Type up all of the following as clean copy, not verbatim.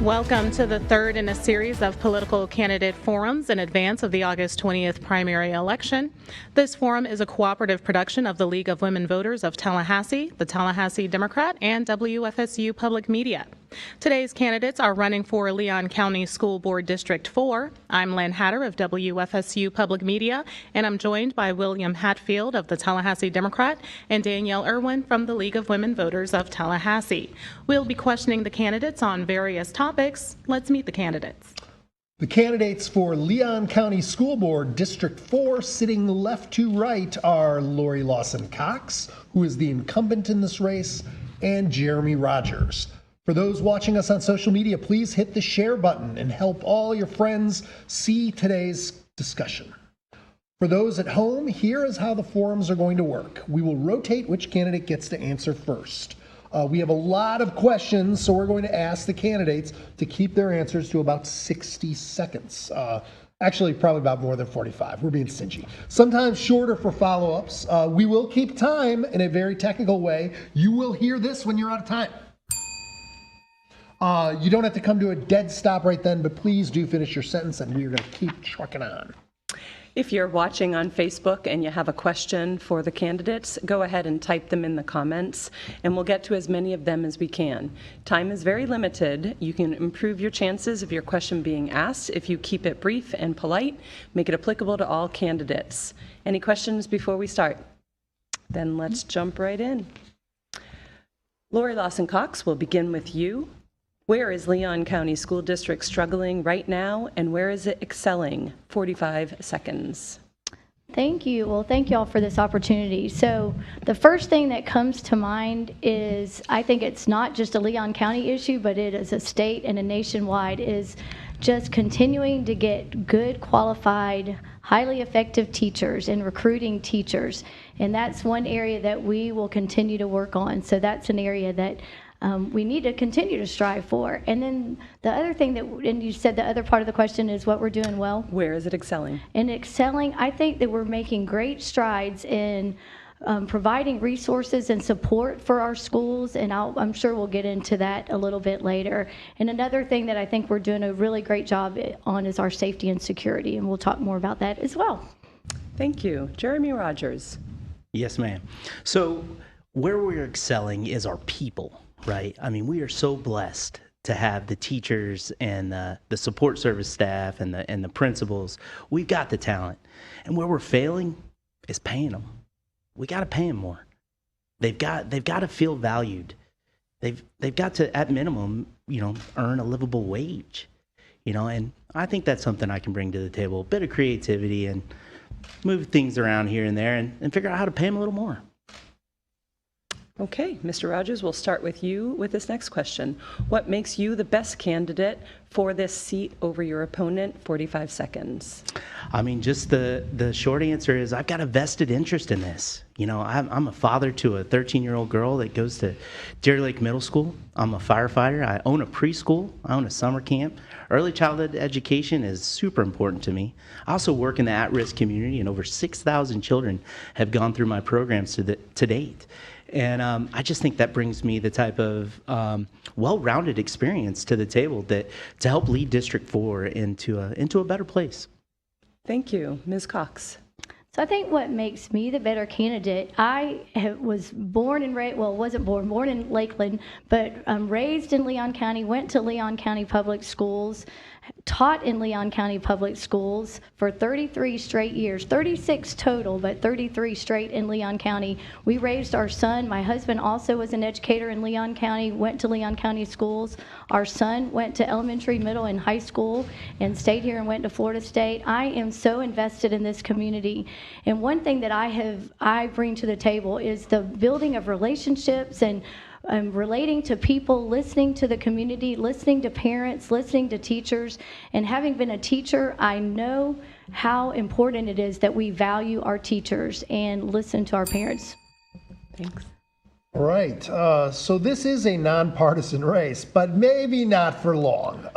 Welcome to the third in a series of political candidate forums in advance of the August 20th primary election. This forum is a cooperative production of the League of Women Voters of Tallahassee, the Tallahassee Democrat, and WFSU Public Media. Today's candidates are running for Leon County School Board District 4. I'm Lynn Hatter of WFSU Public Media, and I'm joined by William Hatfield of the Tallahassee Democrat and Danielle Irwin from the League of Women Voters of Tallahassee. We'll be questioning the candidates on various topics. Let's meet the candidates. The candidates for Leon County School Board District 4, sitting left to right, are Lori Lawson-Cox, who is the incumbent in this race, and Jeremy Rogers. For those watching us on social media, please hit the share button and help all your friends see today's discussion. For those at home, here is how the forums are going to work. We will rotate which candidate gets to answer first. We have a lot of questions, so we're going to ask the candidates to keep their answers to about 60 seconds. Actually, probably about more than 45. We're being stingy. Sometimes shorter for follow-ups. We will keep time in a very technical way. You will hear this when you're out of time. You don't have to come to a dead stop right then, but please do finish your sentence, and we are going to keep trucking on. If you're watching on Facebook and you have a question for the candidates, go ahead and type them in the comments, and we'll get to as many of them as we can. Time is very limited. You can improve your chances of your question being asked if you keep it brief and polite, make it applicable to all candidates. Any questions before we start? Then let's jump right in. Lori Lawson-Cox, we'll begin with you. Where is Leon County School District struggling right now, and where is it excelling? 45 seconds. Thank you. Well, thank you all for this opportunity. So the first thing that comes to mind is, I think it's not just a Leon County issue, but it is a state and a nationwide, is just continuing to get good, qualified, highly effective teachers and recruiting teachers. And that's one area that we will continue to work on. So that's an area that we need to continue to strive for. And then the other thing that, and you said the other part of the question is what we're doing well. Where is it excelling? And excelling, I think that we're making great strides in providing resources and support for our schools, and I'm sure we'll get into that a little bit later. And another thing that I think we're doing a really great job on is our safety and security, and we'll talk more about that as well. Thank you. Jeremy Rogers. Yes, ma'am. So where we're excelling is our people. Right. I mean, we are so blessed to have the teachers and the support service staff and the principals. We've got the talent, and where we're failing is paying them. We got to pay them more. They've got to feel valued. They've got to, at minimum, earn a livable wage. And I think that's something I can bring to the table: a bit of creativity and move things around here and there, and figure out how to pay them a little more. Okay, Mr. Rogers, we'll start with you with this next question. What makes you the best candidate for this seat over your opponent? 45 seconds. I mean, just the short answer is I've got a vested interest in this. I'm a father to a 13-year-old girl that goes to Deer Lake Middle School. I'm a firefighter. I own a preschool. I own a summer camp. Early childhood education is super important to me. I also work in the at-risk community, and over 6,000 children have gone through my programs to date. And I just think that brings me the type of well-rounded experience to the table to help lead District 4 into a better place. Thank you. Ms. Cox. So I think what makes me the better candidate, was born and raised, well, wasn't born in Lakeland, but raised in Leon County, went to Leon County Public Schools, taught in Leon County Public Schools for 33 straight years, 36 total, but 33 straight in Leon County. We raised our son. My husband also was an educator in Leon County, went to Leon County schools. Our son went to elementary, middle, and high school and stayed here and went to Florida State. I am so invested in this community. And one thing that I bring to the table is the building of relationships and relating to people, listening to the community, listening to parents, listening to teachers. And having been a teacher, I know how important it is that we value our teachers and listen to our parents. Thanks. All right. So this is a nonpartisan race, but maybe not for long.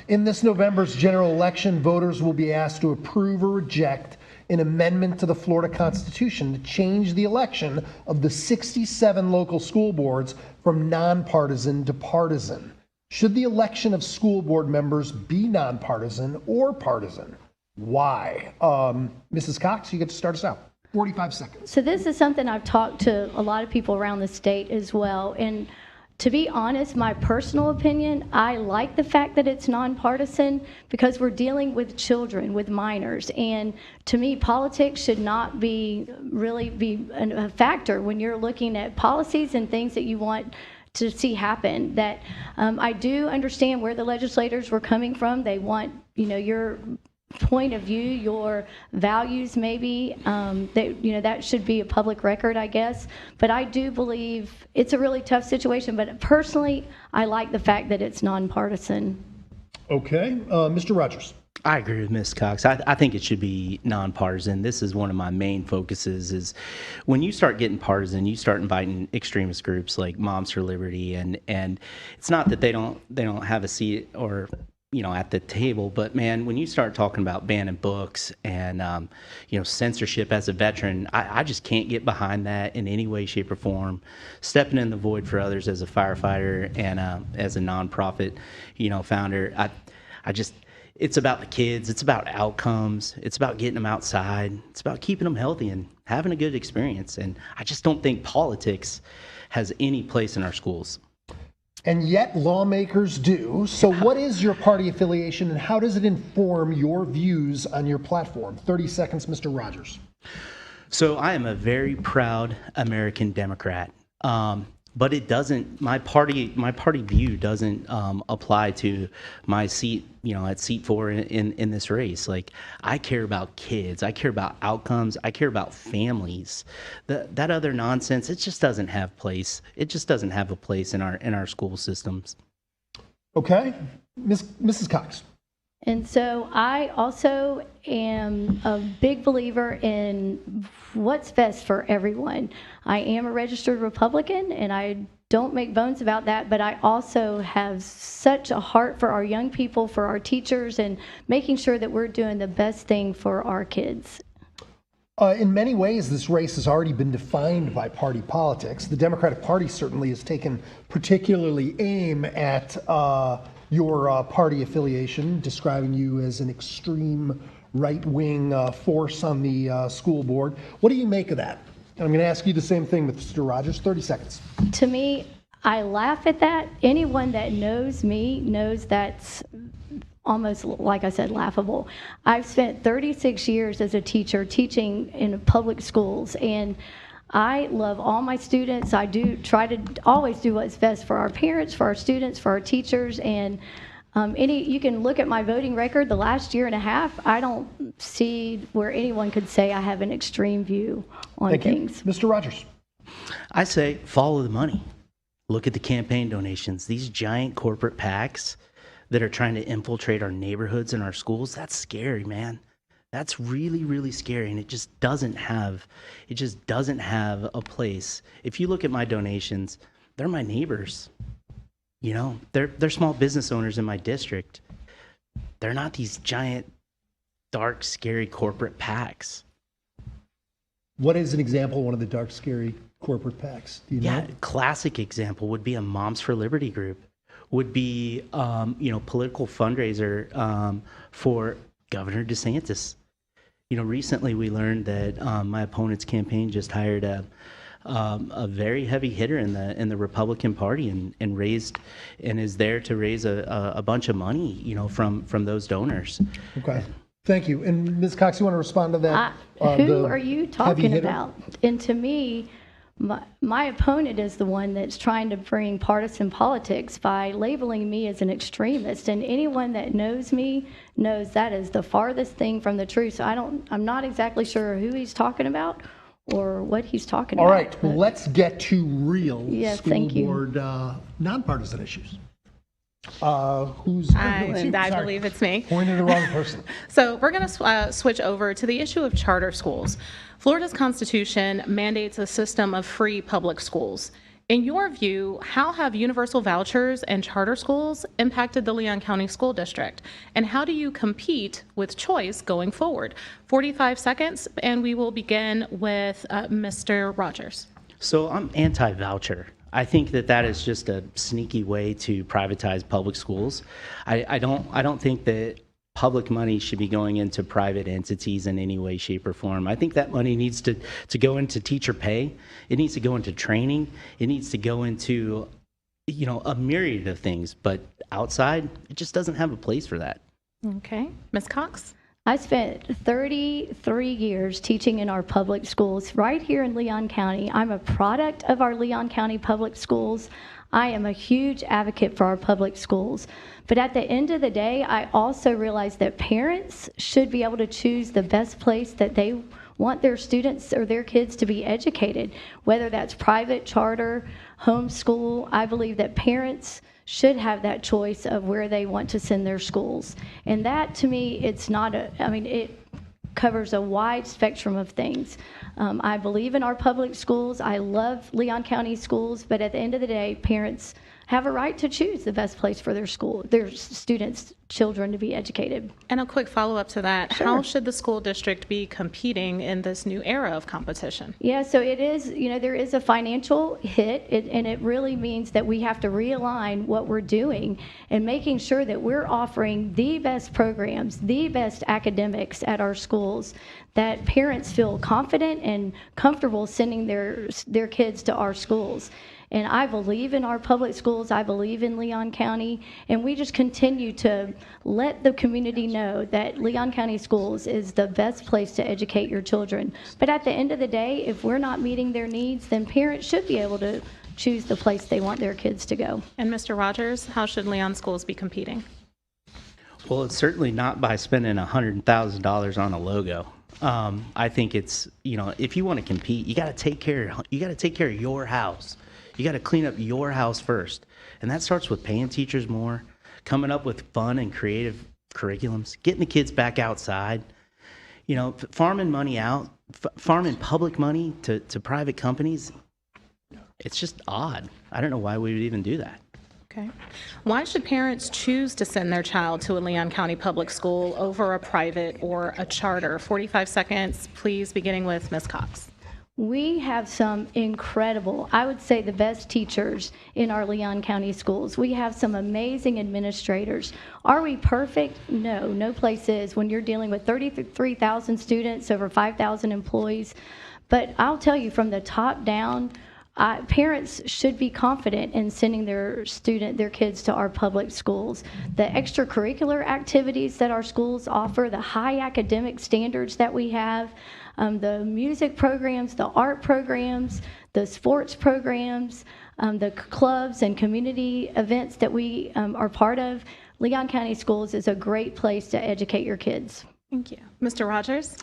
In this November's general election, voters will be asked to approve or reject an amendment to the Florida Constitution to change the election of the 67 local school boards from nonpartisan to partisan. Should the election of school board members be nonpartisan or partisan? Why? Mrs. Cox, you get to start us out. 45 seconds. So this is something I've talked to a lot of people around the state as well. And to be honest, my personal opinion, I like the fact that it's nonpartisan because we're dealing with children, with minors. And to me, politics should not really be a factor when you're looking at policies and things that you want to see happen. That I do understand where the legislators were coming from. They want, your point of view, your values, maybe that should be a public record, I guess. But I do believe it's a really tough situation. But personally, I like the fact that it's nonpartisan. Okay, Mr. Rogers. I agree with Ms. Cox. I think it should be nonpartisan. This is one of my main focuses is when you start getting partisan, you start inviting extremist groups like Moms for Liberty, and it's not that they don't have a seat or at the table, but man, when you start talking about banning books and censorship as a veteran, I just can't get behind that in any way, shape, or form. Stepping in the void for others as a firefighter and as a nonprofit, founder, I just. It's about the kids. It's about outcomes. It's about getting them outside. It's about keeping them healthy and having a good experience. And I just don't think politics has any place in our schools. And yet lawmakers do. So what is your party affiliation and how does it inform your views on your platform? 30 seconds, Mr. Rogers. So I am a very proud American Democrat. But it doesn't. My party view doesn't apply to my seat. At seat 4 in this race. Like, I care about kids. I care about outcomes. I care about families. That other nonsense, it just doesn't have place. It just doesn't have a place in our school systems. Okay, Mrs. Cox. And so I also am a big believer in what's best for everyone. I am a registered Republican, and I don't make bones about that, but I also have such a heart for our young people, for our teachers, and making sure that we're doing the best thing for our kids. In many ways, this race has already been defined by party politics. The Democratic Party certainly has taken particularly aim at your party affiliation, describing you as an extreme right-wing force on the school board. What do you make of that? And I'm going to ask you the same thing with Mr. Rogers. 30 seconds. To me, I laugh at that. Anyone that knows me knows that's almost, like I said, laughable. I've spent 36 years as a teacher teaching in public schools, and I love all my students. I do try to always do what's best for our parents, for our students, for our teachers, and you can look at my voting record the last year and a half. I don't see where anyone could say I have an extreme view on things. Mr. Rogers. I say follow the money. Look at the campaign donations. These giant corporate PACs that are trying to infiltrate our neighborhoods and our schools, that's scary, man. That's really, really scary, and it just doesn't have a place. If you look at my donations, they're my neighbors. They're small business owners in my district. They're not these giant, dark, scary corporate PACs. What is an example of one of the dark, scary corporate PACs? Do you know? Classic example would be a Moms for Liberty group. Would be political fundraiser for Governor DeSantis. Recently we learned that my opponent's campaign just hired a very heavy hitter in the Republican Party and raised and is there to raise a bunch of money, from those donors. Okay. Thank you. And Ms. Cox, you want to respond to that? Who are you talking about? And to me, my opponent is the one that's trying to bring partisan politics by labeling me as an extremist. And anyone that knows me knows that is the farthest thing from the truth. So I'm not exactly sure who he's talking about or what he's talking about. All right, well, let's get to real school you. board nonpartisan issues. I believe it's me. Pointing to the wrong person. So we're going to switch over to the issue of charter schools. Florida's Constitution mandates a system of free public schools. In your view, how have universal vouchers and charter schools impacted the Leon County School District? And how do you compete with choice going forward? 45 seconds, and we will begin with Mr. Rogers. So I'm anti-voucher. I think that is just a sneaky way to privatize public schools. I don't think that public money should be going into private entities in any way, shape, or form. I think that money needs to go into teacher pay. It needs to go into training. It needs to go into, a myriad of things. But outside, it just doesn't have a place for that. Okay. Ms. Cox? I spent 33 years teaching in our public schools right here in Leon County. I'm a product of our Leon County public schools. I am a huge advocate for our public schools. But at the end of the day, I also realize that parents should be able to choose the best place that they want their students or their kids to be educated, whether that's private, charter, homeschool. I believe that parents should have that choice of where they want to send their schools. And that, to me, it covers a wide spectrum of things. I believe in our public schools. I love Leon County schools, but at the end of the day, parents have a right to choose the best place for their students, children to be educated. And a quick follow-up to that, Sure. How should the school district be competing in this new era of competition? Yeah, so it is, there is a financial hit, and it really means that we have to realign what we're doing and making sure that we're offering the best programs, the best academics at our schools, that parents feel confident and comfortable sending their kids to our schools. And I believe in our public schools. I believe in Leon County. And we just continue to let the community know that Leon County Schools is the best place to educate your children. But at the end of the day, if we're not meeting their needs, then parents should be able to choose the place they want their kids to go. And Mr. Rogers, how should Leon schools be competing? Well, it's certainly not by spending $100,000 on a logo. I think it's, if you want to compete, you got to take care of your house. You got to clean up your house first. And that starts with paying teachers more, coming up with fun and creative curriculums, getting the kids back outside, farming money out, farming public money to private companies. It's just odd. I don't know why we would even do that. Okay. Why should parents choose to send their child to a Leon County public school over a private or a charter? 45 seconds, please, beginning with Ms. Cox. We have some incredible, I would say the best teachers in our Leon County schools. We have some amazing administrators. Are we perfect? No, no place is when you're dealing with 33,000 students, over 5,000 employees. But I'll tell you, from the top down, parents should be confident in sending their kids to our public schools. The extracurricular activities that our schools offer, the high academic standards that we have, the music programs, the art programs, the sports programs, the clubs and community events that we are part of. Leon County Schools is a great place to educate your kids. Thank you. Mr. Rogers?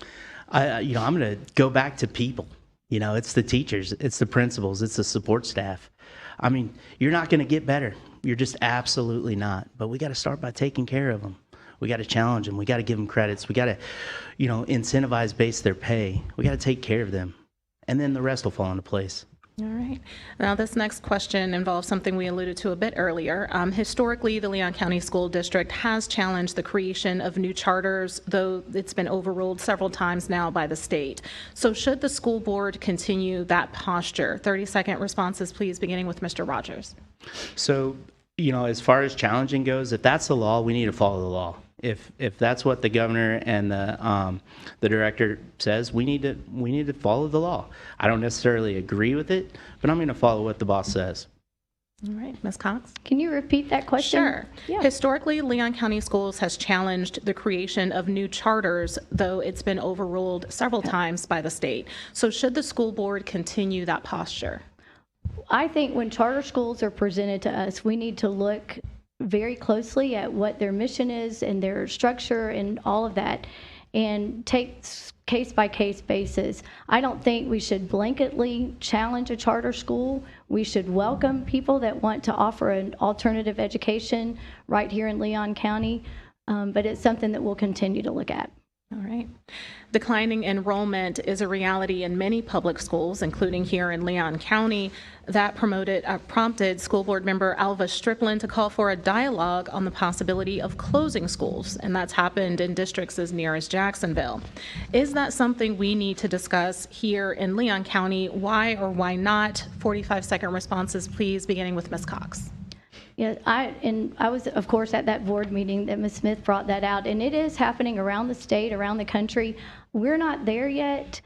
I'm going to go back to people. It's the teachers, it's the principals, it's the support staff. I mean, you're not going to get better. You're just absolutely not. But we got to start by taking care of them. We got to challenge them. We got to give them credits. We got to, incentivize base their pay. We got to take care of them. And then the rest will fall into place. All right. Now, this next question involves something we alluded to a bit earlier. Historically, the Leon County School District has challenged the creation of new charters, though it's been overruled several times now by the state. So should the school board continue that posture? 30-second responses, please, beginning with Mr. Rogers. So, as far as challenging goes, if that's the law, we need to follow the law. If that's what the governor and the director says, we need to follow the law. I don't necessarily agree with it, but I'm going to follow what the boss says. All right, Ms. Cox? Can you repeat that question? Sure. Yeah. Historically, Leon County Schools has challenged the creation of new charters, though it's been overruled several times by the state. So should the school board continue that posture? I think when charter schools are presented to us, we need to look very closely at what their mission is and their structure and all of that, and take case-by-case basis. I don't think we should blanketly challenge a charter school. We should welcome people that want to offer an alternative education right here in Leon County, but it's something that we'll continue to look at. All right. Declining enrollment is a reality in many public schools, including here in Leon County. That prompted school board member Alva Strickland to call for a dialogue on the possibility of closing schools, and that's happened in districts as near as Jacksonville. Is that something we need to discuss here in Leon County? Why or why not? 45-second responses, please, beginning with Ms. Cox. Yeah, I was, of course, at that board meeting that Ms. Smith brought that out, and it is happening around the state, around the country. We're not there yet.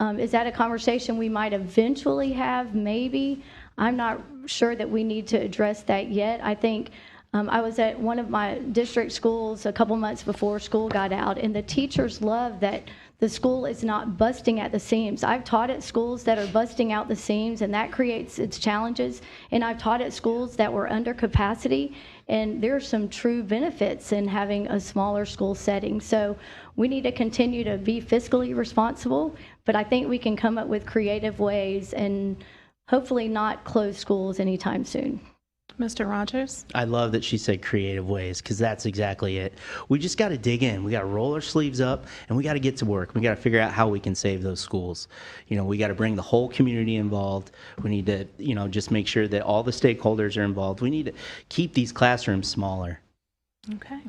Is that a conversation we might eventually have? Maybe. I'm not sure that we need to address that yet. I think I was at one of my district schools a couple months before school got out, and the teachers love that the school is not busting at the seams. I've taught at schools that are busting out the seams, and that creates its challenges. And I've taught at schools that were under capacity, and there are some true benefits in having a smaller school setting. So we need to continue to be fiscally responsible, but I think we can come up with creative ways and hopefully not close schools anytime soon. Mr. Rogers? I love that she said creative ways, because that's exactly it. We just got to dig in. We got to roll our sleeves up, and we got to get to work. We got to figure out how we can save those schools. We got to bring the whole community involved. We need to, just make sure that all the stakeholders are involved. We need to keep these classrooms smaller. Okay.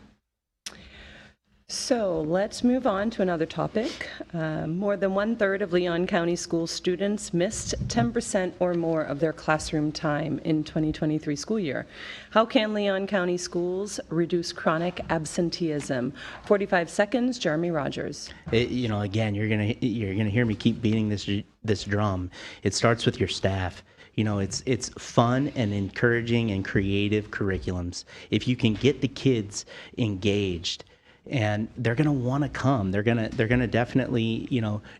So let's move on to another topic. More than 1/3 of Leon County school students missed 10% or more of their classroom time in 2023 school year. How can Leon County schools reduce chronic absenteeism? 45 seconds, Jeremy Rogers. Again, you're gonna hear me keep beating this drum. It starts with your staff. It's fun and encouraging and creative curriculums. If you can get the kids engaged, and they're going to want to come. They're going to definitely,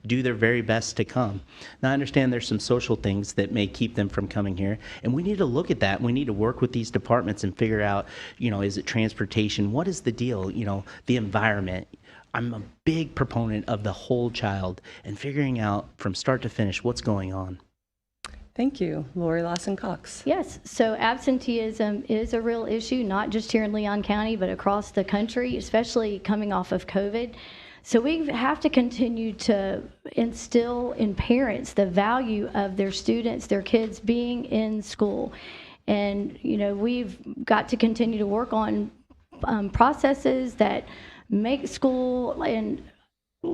do their very best to come. Now, I understand there's some social things that may keep them from coming here, and we need to look at that. We need to work with these departments and figure out, is it transportation? What is the deal? The environment. I'm a big proponent of the whole child and figuring out from start to finish what's going on. Thank you. Lori Lawson-Cox. Yes, so absenteeism is a real issue, not just here in Leon County, but across the country, especially coming off of COVID. So we have to continue to instill in parents the value of their students, their kids being in school. And, we've got to continue to work on processes that make school and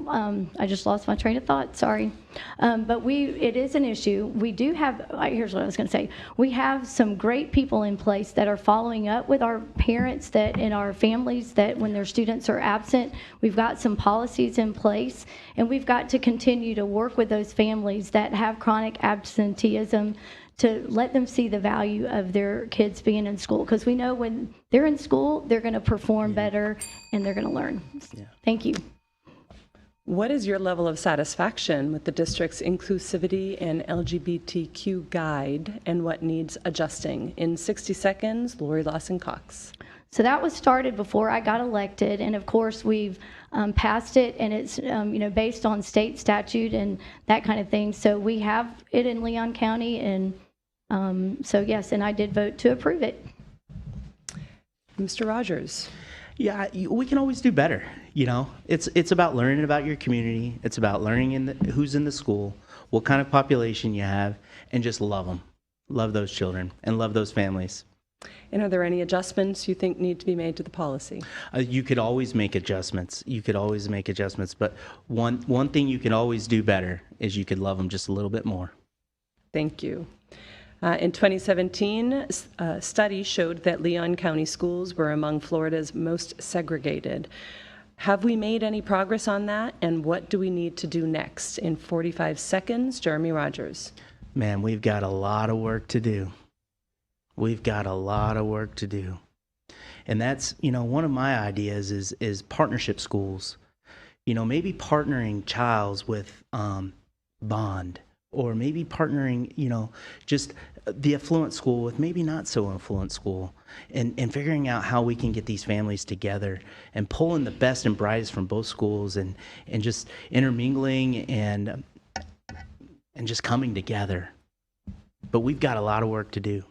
I just lost my train of thought, sorry. But it is an issue. We do have, here's what I was going to say. We have some great people in place that are following up with our parents and our families that when their students are absent, we've got some policies in place, and we've got to continue to work with those families that have chronic absenteeism to let them see the value of their kids being in school, because we know when they're in school, they're going to perform better and they're going to learn. Yeah. Thank you. What is your level of satisfaction with the district's inclusivity and LGBTQ guide, and what needs adjusting? In 60 seconds, Lori Lawson-Cox. So that was started before I got elected, and of course we've passed it, and it's based on state statute and that kind of thing. So we have it in Leon County, and so yes, and I did vote to approve it. Mr. Rogers. Yeah, we can always do better. It's about learning about your community. It's about learning who's in the school, what kind of population you have, and just love them. Love those children and love those families. And are there any adjustments you think need to be made to the policy? You could always make adjustments. But one thing you can always do better is you could love them just a little bit more. Thank you. In 2017, a study showed that Leon County schools were among Florida's most segregated. Have we made any progress on that, and what do we need to do next? In 45 seconds, Jeremy Rogers. Man, we've got a lot of work to do. And that's, one of my ideas is partnership schools. Maybe partnering Childs with Bond, or maybe partnering, just the affluent school with maybe not so affluent school, and figuring out how we can get these families together and pulling the best and brightest from both schools and just intermingling and just coming together. But we've got a lot of work to do.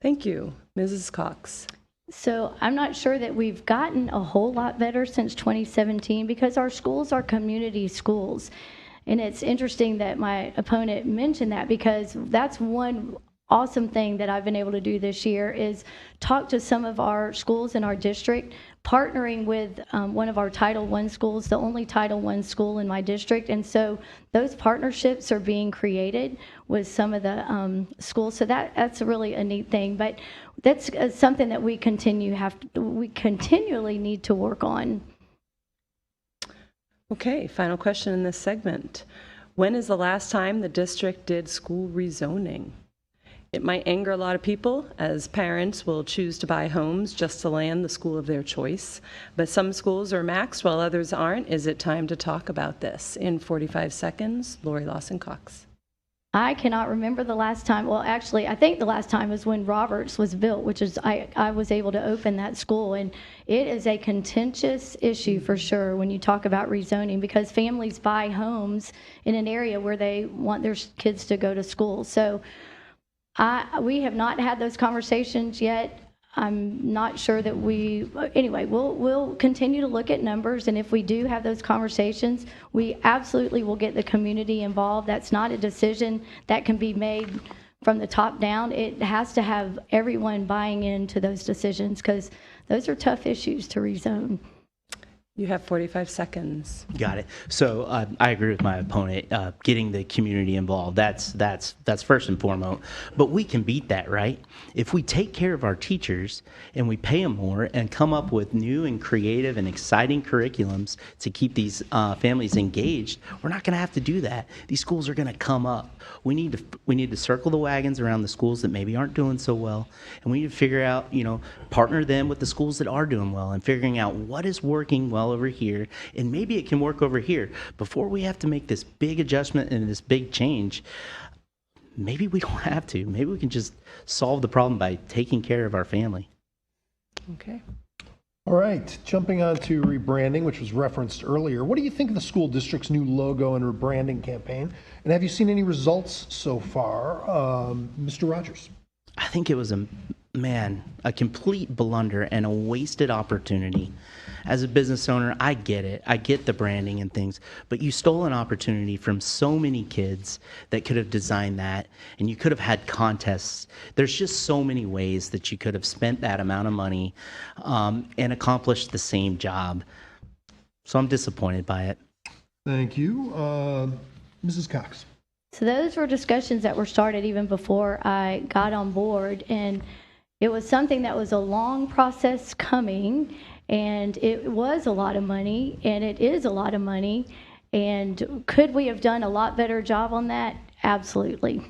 Thank you. Mrs. Cox. So I'm not sure that we've gotten a whole lot better since 2017 because our schools are community schools. And it's interesting that my opponent mentioned that because that's one awesome thing that I've been able to do this year is talk to some of our schools in our district, partnering with one of our Title I schools, the only Title I school in my district. And so those partnerships are being created with some of the schools. So that's really a neat thing. But that's something that we continually need to work on. Okay, final question in this segment. When is the last time the district did school rezoning? It might anger a lot of people, as parents will choose to buy homes just to land the school of their choice. But some schools are maxed while others aren't. Is it time to talk about this? In 45 seconds, Lori Lawson-Cox. I cannot remember the last time. Well, actually, I think the last time was when Roberts was built, which is I was able to open that school. And it is a contentious issue for sure when you talk about rezoning because families buy homes in an area where they want their kids to go to school. So we have not had those conversations yet. I'm not sure that anyway, we'll continue to look at numbers, and if we do have those conversations, we absolutely will get the community involved. That's not a decision that can be made from the top down. It has to have everyone buying into those decisions because those are tough issues to rezone. You have 45 seconds. Got it. So I agree with my opponent. Getting the community involved, that's first and foremost. But we can beat that, right? If we take care of our teachers and we pay them more and come up with new and creative and exciting curriculums to keep these families engaged, we're not going to have to do that. These schools are going to come up. We need to circle the wagons around the schools that maybe aren't doing so well, and we need to figure out, partner them with the schools that are doing well and figuring out what is working well over here, and maybe it can work over here before we have to make this big adjustment and this big change. Maybe we don't have to. Maybe we can just solve the problem by taking care of our family. Okay. All right, jumping on to rebranding, which was referenced earlier. What do you think of the school district's new logo and rebranding campaign? And have you seen any results so far? Mr. Rogers. I think it was a complete blunder and a wasted opportunity. As a business owner, I get it. I get the branding and things, but you stole an opportunity from so many kids that could have designed that, and you could have had contests. There's just so many ways that you could have spent that amount of money and accomplished the same job. So I'm disappointed by it. Thank you. Mrs. Cox. So those were discussions that were started even before I got on board, and it was something that was a long process coming, and it was a lot of money, and it is a lot of money. And could we have done a lot better job on that? Absolutely.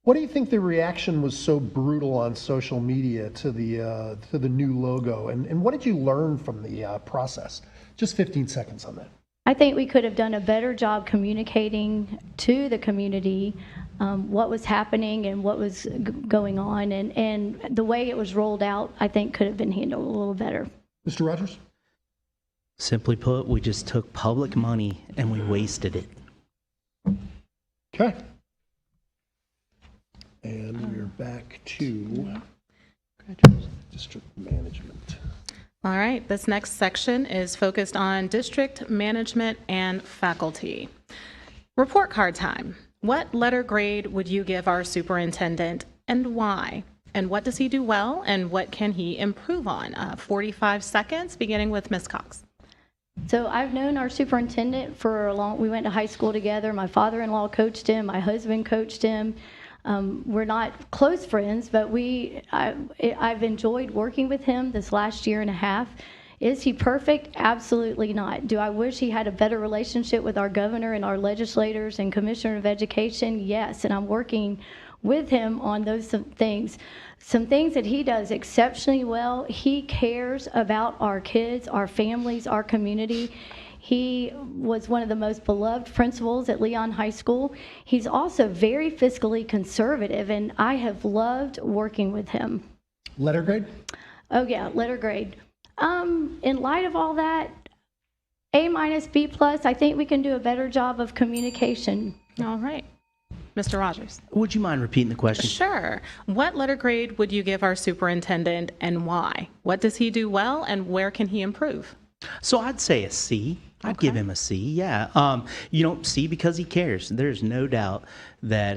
What do you think the reaction was so brutal on social media to the new logo, and what did you learn from the process? Just 15 seconds on that. I think we could have done a better job communicating to the community what was happening and what was going on, and the way it was rolled out, I think, could have been handled a little better. Mr. Rogers? Simply put, we just took public money and we wasted it. Okay. And we're back to district management. All right, this next section is focused on district management and faculty. Report card time. What letter grade would you give our superintendent and why? And what does he do well and what can he improve on? 45 seconds, beginning with Ms. Cox. So I've known our superintendent for we went to high school together. My father-in-law coached him. My husband coached him. We're not close friends, but I've enjoyed working with him this last year and a half. Is he perfect? Absolutely not. Do I wish he had a better relationship with our governor and our legislators and commissioner of education? Yes, and I'm working with him on those things. Some things that he does exceptionally well. He cares about our kids, our families, our community. He was one of the most beloved principals at Leon High School. He's also very fiscally conservative, and I have loved working with him. Letter grade? Oh, yeah, letter grade. In light of all that, A-, B+, I think we can do a better job of communication. All right. Mr. Rogers. Would you mind repeating the question? Sure. What letter grade would you give our superintendent and why? What does he do well and where can he improve? So I'd say a C. I'd give him a C. Yeah. C because he cares. There's no doubt that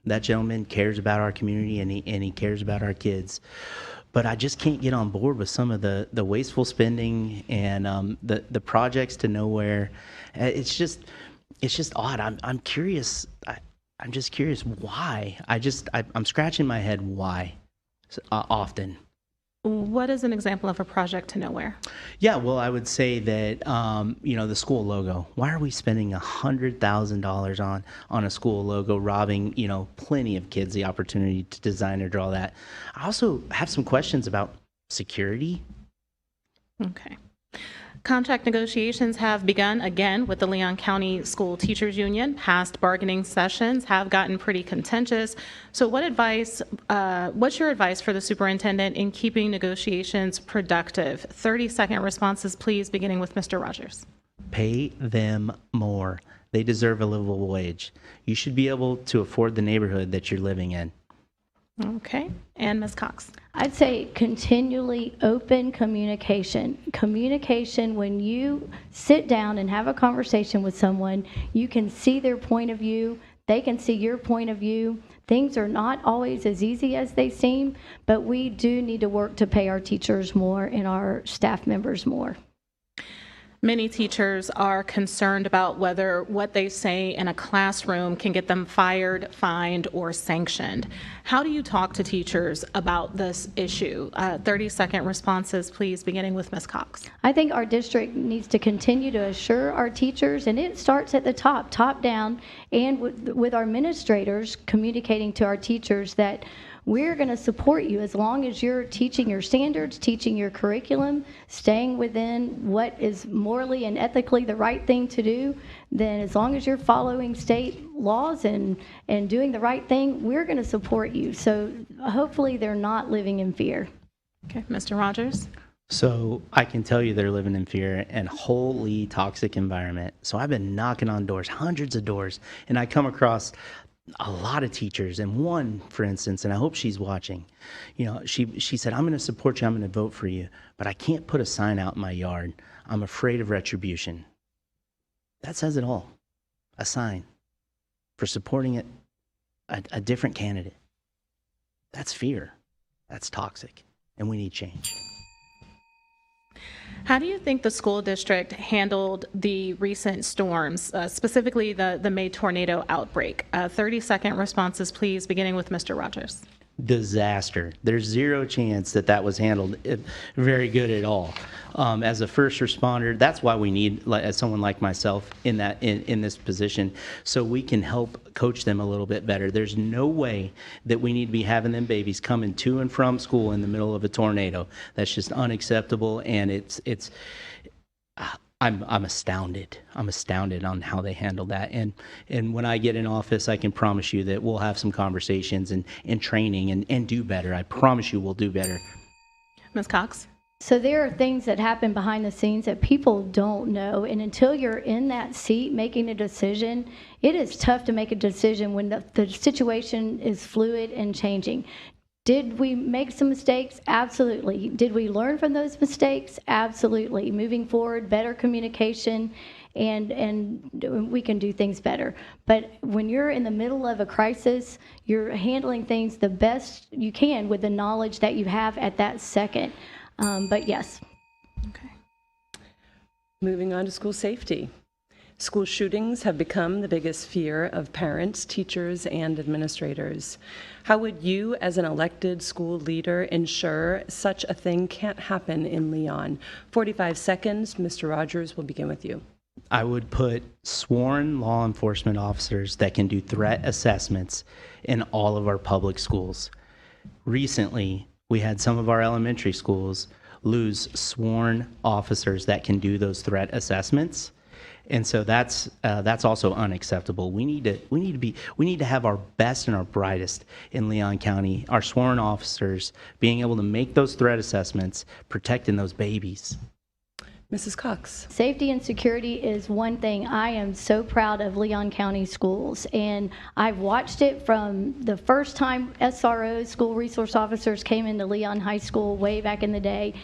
that gentleman cares about our community and he cares about our kids. But I just can't get on board with some of the wasteful spending and the projects to nowhere. It's just odd. I'm curious. I'm just curious why. I'm scratching my head why often. What is an example of a project to nowhere? Yeah, well, I would say that the school logo. Why are we spending $100,000 on a school logo, robbing plenty of kids the opportunity to design or draw that? I also have some questions about security. Okay. Contract negotiations have begun again with the Leon County School Teachers Union. Past bargaining sessions have gotten pretty contentious. So what's your advice for the superintendent in keeping negotiations productive? 30-second responses, please, beginning with Mr. Rogers. Pay them more. They deserve a livable wage. You should be able to afford the neighborhood that you're living in. Okay. And Ms. Cox. I'd say continually open communication. Communication, when you sit down and have a conversation with someone, you can see their point of view, they can see your point of view. Things are not always as easy as they seem, but we do need to work to pay our teachers more and our staff members more. Many teachers are concerned about whether what they say in a classroom can get them fired, fined, or sanctioned. How do you talk to teachers about this issue? 30-second responses, please, beginning with Ms. Cox. I think our district needs to continue to assure our teachers, and it starts at the top down, and with our administrators communicating to our teachers that we're going to support you as long as you're teaching your standards, teaching your curriculum, staying within what is morally and ethically the right thing to do. Then as long as you're following state laws and doing the right thing, we're going to support you. So hopefully they're not living in fear. Okay, Mr. Rogers. So I can tell you they're living in fear and wholly toxic environment. So I've been knocking on doors, hundreds of doors, and I come across a lot of teachers, and one, for instance, and I hope she's watching, she said, I'm going to support you, I'm going to vote for you, but I can't put a sign out in my yard. I'm afraid of retribution. That says it all. A sign for supporting a different candidate. That's fear. That's toxic, and we need change. How do you think the school district handled the recent storms, specifically the May tornado outbreak? 30-second responses, please, beginning with Mr. Rogers. Disaster. There's zero chance that was handled very good at all. As a first responder, that's why we need someone like myself in this position, so we can help coach them a little bit better. There's no way that we need to be having them babies coming to and from school in the middle of a tornado. That's just unacceptable, and I'm astounded. I'm astounded on how they handled that. And when I get in office, I can promise you that we'll have some conversations and training and do better. I promise you we'll do better. Ms. Cox. So there are things that happen behind the scenes that people don't know, and until you're in that seat making a decision, it is tough to make a decision when the situation is fluid and changing. Did we make some mistakes? Absolutely. Did we learn from those mistakes? Absolutely. Moving forward, better communication, and we can do things better. But when you're in the middle of a crisis, you're handling things the best you can with the knowledge that you have at that second. But yes. Okay. Moving on to school safety. School shootings have become the biggest fear of parents, teachers, and administrators. How would you, as an elected school leader, ensure such a thing can't happen in Leon? 45 seconds. Mr. Rogers, will begin with you. I would put sworn law enforcement officers that can do threat assessments in all of our public schools. Recently, we had some of our elementary schools lose sworn officers that can do those threat assessments. And so that's also unacceptable. We need to have our best and our brightest in Leon County, our sworn officers being able to make those threat assessments, protecting those babies. Mrs. Cox. Safety and security is one thing. I am so proud of Leon County Schools, and I've watched it from the first time SROs, school resource officers, came into Leon High School way back in the day.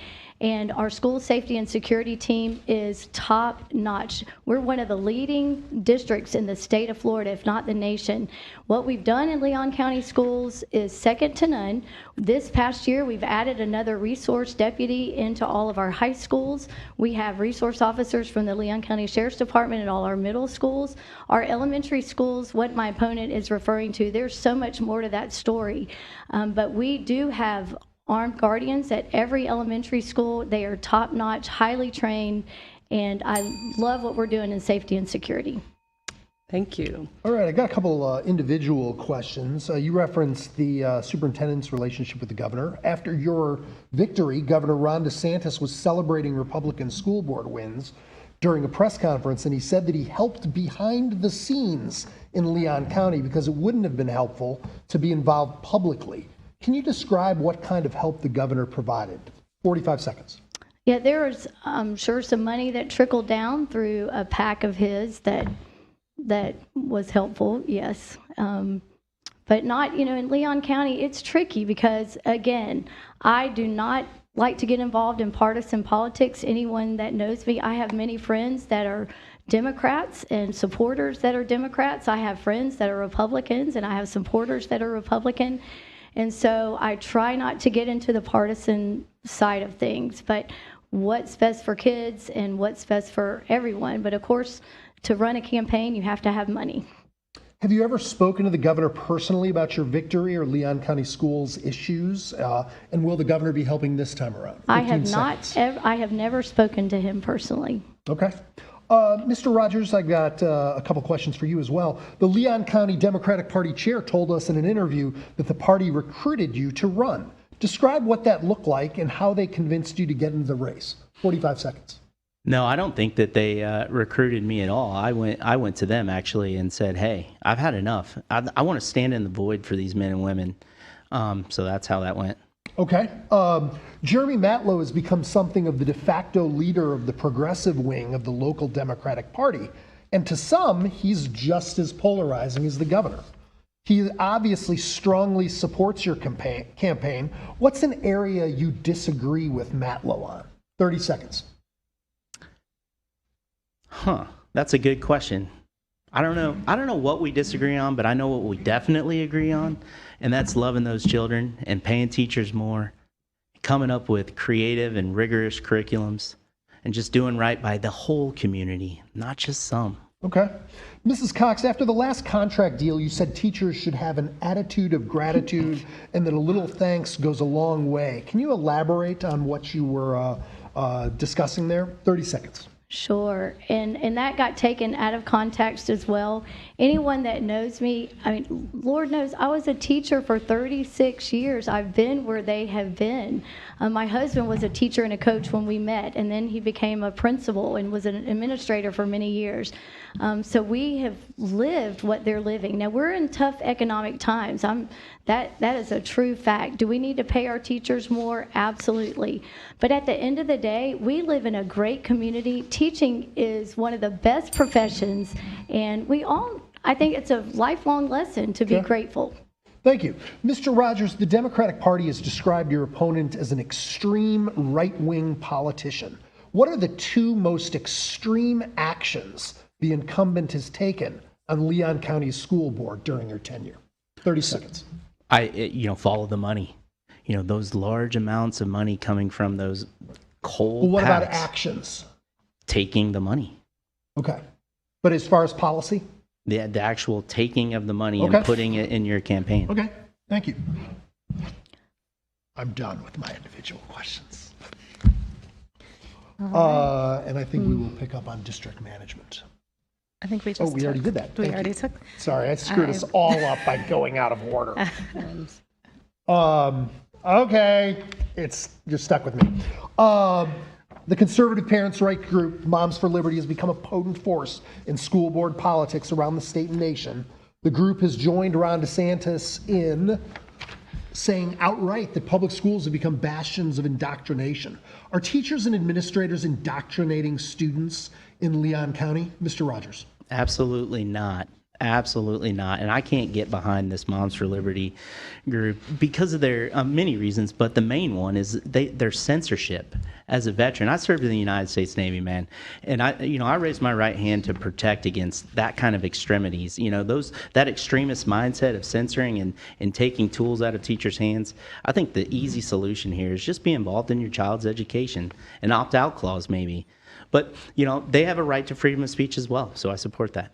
And our school safety and security team is top notch. We're one of the leading districts in the state of Florida, if not the nation. What we've done in Leon County Schools is second to none. This past year, we've added another resource deputy into all of our high schools. We have resource officers from the Leon County Sheriff's Department at all our middle schools. Our elementary schools, what my opponent is referring to, there's so much more to that story. But we do have armed guardians at every elementary school. They are top-notch, highly trained, and I love what we're doing in safety and security. Thank you. All right, I got a couple individual questions. You referenced the superintendent's relationship with the governor. After your victory, Governor Ron DeSantis was celebrating Republican school board wins during a press conference, and he said that he helped behind the scenes in Leon County because it wouldn't have been helpful to be involved publicly. Can you describe what kind of help the governor provided? 45 seconds. Yeah, there was, I'm sure, some money that trickled down through a PAC of his that was helpful, yes. But not, in Leon County, it's tricky because, again, I do not like to get involved in partisan politics. Anyone that knows me, I have many friends that are Democrats and supporters that are Democrats. I have friends that are Republicans, and I have supporters that are Republican. And so I try not to get into the partisan side of things, but what's best for kids and what's best for everyone. But of course, to run a campaign, you have to have money. Have you ever spoken to the governor personally about your victory or Leon County Schools issues? And will the governor be helping this time around? I have not. I have never spoken to him personally. Okay. Mr. Rogers, I got a couple questions for you as well. The Leon County Democratic Party chair told us in an interview that the party recruited you to run. Describe what that looked like and how they convinced you to get into the race. 45 seconds. No, I don't think that they recruited me at all. I went to them actually and said, "Hey, I've had enough. I want to stand in the void for these men and women." So that's how that went. Okay. Jeremy Matlow has become something of the de facto leader of the progressive wing of the local Democratic Party. And to some, he's just as polarizing as the governor. He obviously strongly supports your campaign. What's an area you disagree with Matlow on? 30 seconds. That's a good question. I don't know what we disagree on, but I know what we definitely agree on, and that's loving those children and paying teachers more, coming up with creative and rigorous curriculums, and just doing right by the whole community, not just some. Okay. Mrs. Cox, after the last contract deal, you said teachers should have an attitude of gratitude and that a little thanks goes a long way. Can you elaborate on what you were discussing there? 30 seconds. Sure, and that got taken out of context as well. Anyone that knows me, I mean, Lord knows, I was a teacher for 36 years. I've been where they have been. My husband was a teacher and a coach when we met, and then he became a principal and was an administrator for many years. So we have lived what they're living. Now, we're in tough economic times. That is a true fact. Do we need to pay our teachers more? Absolutely. But at the end of the day, we live in a great community. Teaching is one of the best professions, and I think it's a lifelong lesson to be grateful. Thank you. Mr. Rogers, the Democratic Party has described your opponent as an extreme right-wing politician. What are the two most extreme actions the incumbent has taken on Leon County's school board during your tenure? 30 seconds. Follow the money. Those large amounts of money coming from those coal What about packs, actions? taking the money. Okay. But as far as policy? The actual taking of the money and putting it in your campaign. Okay. Thank you. I'm done with my individual questions. And I think we will pick up on district management. I think we just we already did that. We Thank already you. took. Sorry, I screwed us all up by going out of order. Okay, you're stuck with me. The conservative parents' right group, Moms for Liberty, has become a potent force in school board politics around the state and nation. The group has joined Ron DeSantis in saying outright that public schools have become bastions of indoctrination. Are teachers and administrators indoctrinating students in Leon County? Mr. Rogers. Absolutely not. Absolutely not. And I can't get behind this Moms for Liberty group because of their many reasons, but the main one is their censorship. As a veteran, I served in the United States Navy, man, and I raised my right hand to protect against that kind of extremities. That extremist mindset of censoring and taking tools out of teachers' hands. I think the easy solution here is just be involved in your child's education, an opt-out clause maybe. But they have a right to freedom of speech as well, so I support that.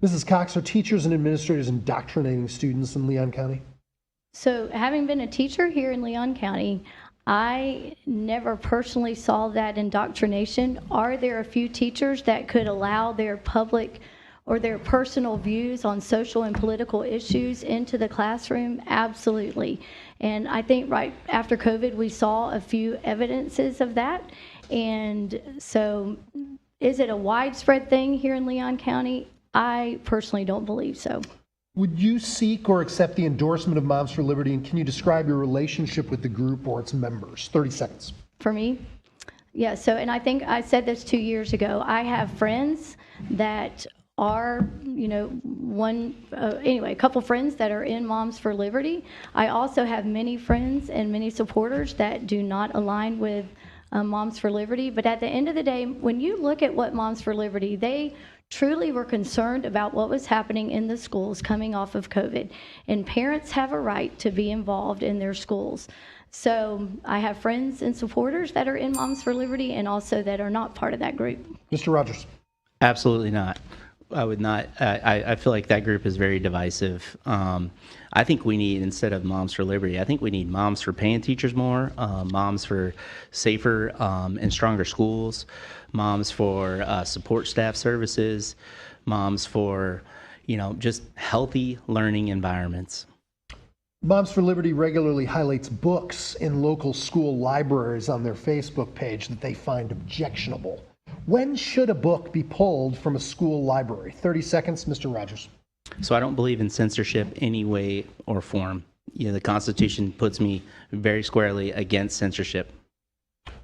Mrs. Cox, are teachers and administrators indoctrinating students in Leon County? So having been a teacher here in Leon County, I never personally saw that indoctrination. Are there a few teachers that could allow their public or their personal views on social and political issues into the classroom? Absolutely. And I think right after COVID, we saw a few evidences of that. And so is it a widespread thing here in Leon County? I personally don't believe so. Would you seek or accept the endorsement of Moms for Liberty, and can you describe your relationship with the group or its members? 30 seconds. For me? Yeah, and I think I said this 2 years ago. I have friends that are, a couple friends that are in Moms for Liberty. I also have many friends and many supporters that do not align with Moms for Liberty. But at the end of the day, when you look at what Moms for Liberty, they truly were concerned about what was happening in the schools coming off of COVID. And parents have a right to be involved in their schools. So I have friends and supporters that are in Moms for Liberty and also that are not part of that group. Mr. Rogers. Absolutely not. I would not. I feel like that group is very divisive. I think we need, instead of Moms for Liberty, I think we need moms for paying teachers more, moms for safer and stronger schools, moms for support staff services, moms for, just healthy learning environments. Moms for Liberty regularly highlights books in local school libraries on their Facebook page that they find objectionable. When should a book be pulled from a school library? 30 seconds, Mr. Rogers. So I don't believe in censorship any way or form. The Constitution puts me very squarely against censorship.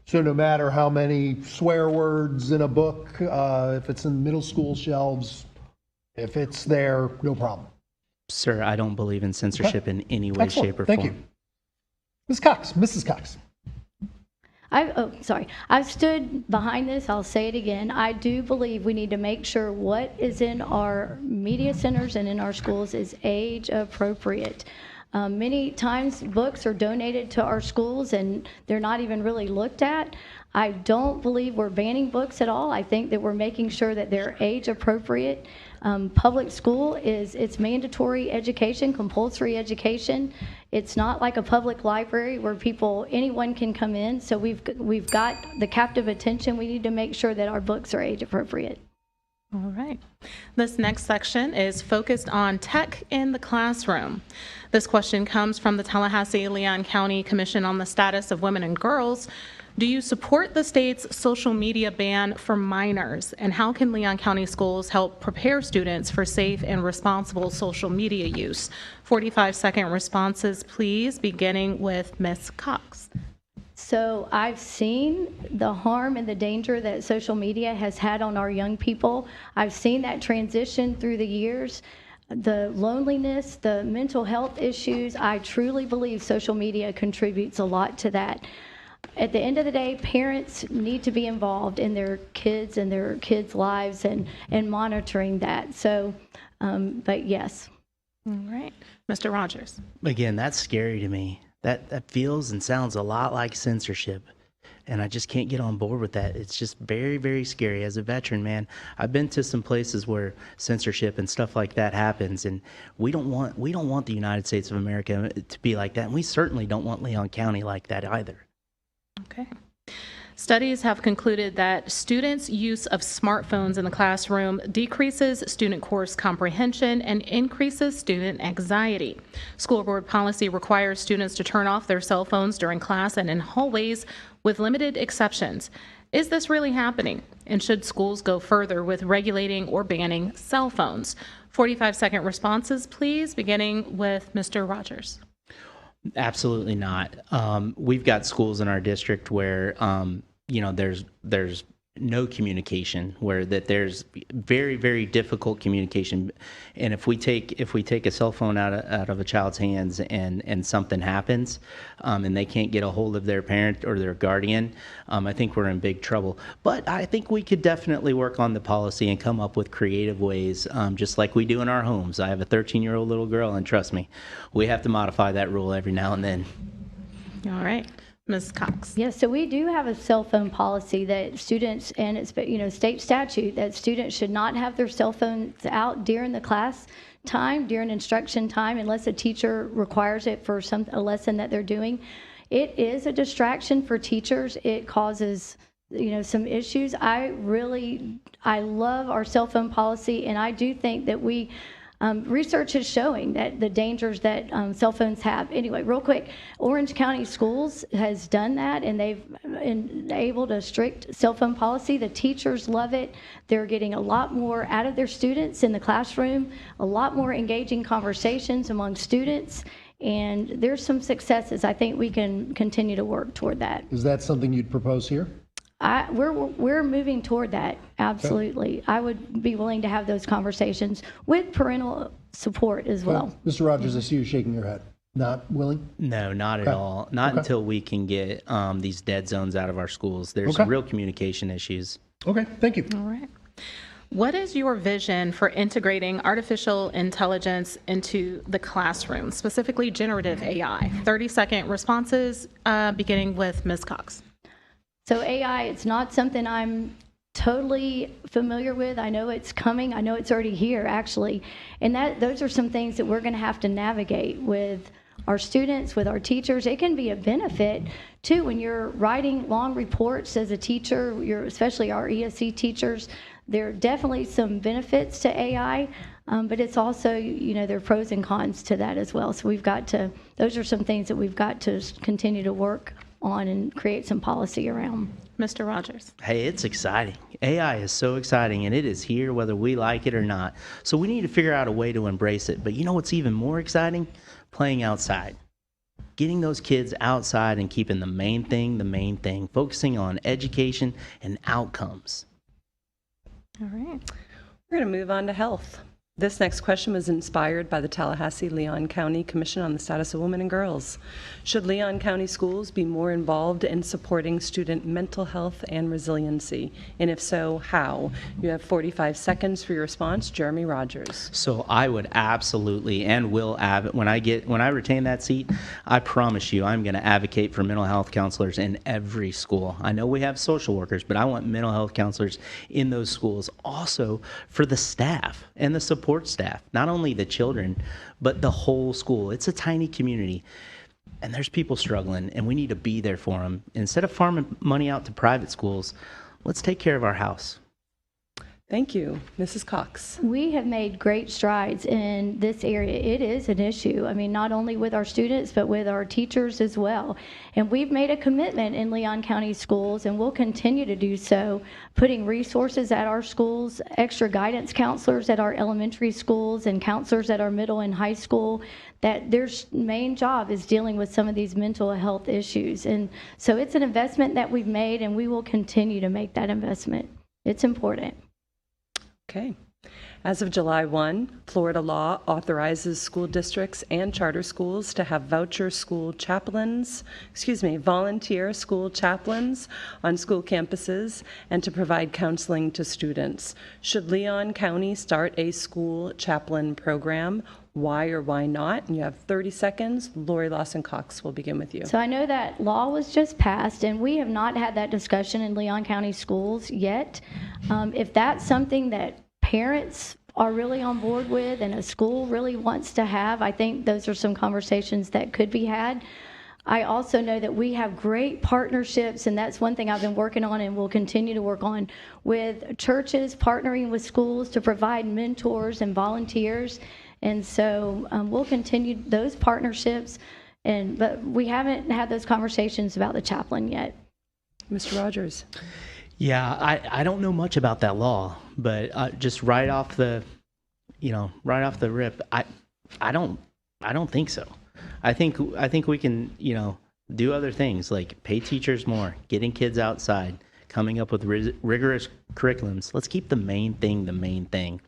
So no matter how many swear words in a book, if it's in middle school shelves, if it's there, no problem. Sir, I don't believe in censorship in any way, Excellent. shape, or Thank form. you. Ms. Cox, Mrs. Cox. I've stood behind this. I'll say it again. I do believe we need to make sure what is in our media centers and in our schools is age appropriate. Many times books are donated to our schools and they're not even really looked at. I don't believe we're banning books at all. I think that we're making sure that they're age appropriate. Public school it's mandatory education, compulsory education. It's not like a public library where anyone can come in. So we've got the captive attention. We need to make sure that our books are age appropriate. All right. This next section is focused on tech in the classroom. This question comes from the Tallahassee-Leon County Commission on the Status of Women and Girls. Do you support the state's social media ban for minors? And how can Leon County schools help prepare students for safe and responsible social media use? 45-second responses, please, beginning with Ms. Cox. So I've seen the harm and the danger that social media has had on our young people. I've seen that transition through the years. The loneliness, the mental health issues, I truly believe social media contributes a lot to that. At the end of the day, parents need to be involved in their kids and their kids' lives and monitoring that. So, but yes. All right. Mr. Rogers. Again, that's scary to me. That feels and sounds a lot like censorship, and I just can't get on board with that. It's just very, very scary. As a veteran, man, I've been to some places where censorship and stuff like that happens, and we don't want the United States of America to be like that, and we certainly don't want Leon County like that either. Okay. Studies have concluded that students' use of smartphones in the classroom decreases student course comprehension and increases student anxiety. School board policy requires students to turn off their cell phones during class and in hallways, with limited exceptions. Is this really happening? And should schools go further with regulating or banning cell phones? 45-second responses, please, beginning with Mr. Rogers. Absolutely not. We've got schools in our district where there's no communication, where that there's very, very difficult communication, and if we take a cell phone out of a child's hands and something happens, and they can't get a hold of their parent or their guardian, I think we're in big trouble. But I think we could definitely work on the policy and come up with creative ways, just like we do in our homes. I have a 13-year-old little girl, and trust me, we have to modify that rule every now and then. All right. Ms. Cox. Yes, so we do have a cell phone policy that students, and it's state statute, that students should not have their cell phones out during the class time, during instruction time, unless a teacher requires it for a lesson that they're doing. It is a distraction for teachers. It causes some issues. I love our cell phone policy, and I do think that research is showing that the dangers that cell phones have. Anyway, real quick, Orange County Schools has done that, and they've enabled a strict cell phone policy. The teachers love it. They're getting a lot more out of their students in the classroom, a lot more engaging conversations among students, and there's some successes. I think we can continue to work toward that. Is that something you'd propose here? We're moving toward that, absolutely. I would be willing to have those conversations with parental support as well. Mr. Rogers, I see you shaking your head. Not willing? No, not at all. Not until we can get these dead zones out of our schools. There's real communication issues. Okay, thank you. All right. What is your vision for integrating artificial intelligence into the classroom, specifically generative AI? 30-second responses, beginning with Ms. Cox. So AI, it's not something I'm totally familiar with. I know it's coming. I know it's already here, actually. And those are some things that we're going to have to navigate with our students, with our teachers. It can be a benefit, too, when you're writing long reports as a teacher, especially our ESC teachers. There are definitely some benefits to AI, but it's also, there are pros and cons to that as well. So those are some things that we've got to continue to work on and create some policy around. Mr. Rogers. Hey, it's exciting. AI is so exciting, and it is here whether we like it or not. So we need to figure out a way to embrace it. But you know what's even more exciting? Playing outside. Getting those kids outside and keeping the main thing, focusing on education and outcomes. All right. We're going to move on to health. This next question was inspired by the Tallahassee-Leon County Commission on the Status of Women and Girls. Should Leon County schools be more involved in supporting student mental health and resiliency? And if so, how? You have 45 seconds for your response. Jeremy Rogers. So I would absolutely and will when I retain that seat, I promise you I'm going to advocate for mental health counselors in every school. I know we have social workers, but I want mental health counselors in those schools. Also for the staff and the support staff, not only the children, but the whole school. It's a tiny community, and there's people struggling, and we need to be there for them. Instead of farming money out to private schools, let's take care of our house. Thank you. Mrs. Cox. We have made great strides in this area. It is an issue. I mean, not only with our students, but with our teachers as well. And we've made a commitment in Leon County schools, and we'll continue to do so, putting resources at our schools, extra guidance counselors at our elementary schools, and counselors at our middle and high school, that their main job is dealing with some of these mental health issues. And so it's an investment that we've made, and we will continue to make that investment. It's important. Okay. As of July 1, Florida law authorizes school districts and charter schools to have volunteer school chaplains on school campuses and to provide counseling to students. Should Leon County start a school chaplain program? Why or why not? And you have 30 seconds. Lori Lawson-Cox will begin with you. So I know that law was just passed, and we have not had that discussion in Leon County schools yet. If that's something that parents are really on board with and a school really wants to have, I think those are some conversations that could be had. I also know that we have great partnerships, and that's one thing I've been working on and will continue to work on, with churches partnering with schools to provide mentors and volunteers. And so we'll continue those partnerships, but we haven't had those conversations about the chaplain yet. Mr. Rogers. Yeah, I don't know much about that law, but just right off the rip, I don't think so. I think we can, do other things like pay teachers more, getting kids outside, coming up with rigorous curriculums. Let's keep the main thing the main thing.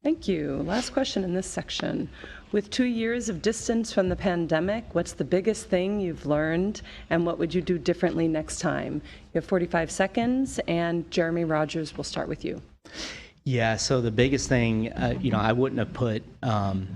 Thank you. Last question in this section. With 2 years of distance from the pandemic, what's the biggest thing you've learned, and what would you do differently next time? You have 45 seconds, and Jeremy Rogers, we'll start with you. Yeah, so the biggest thing, I wouldn't have put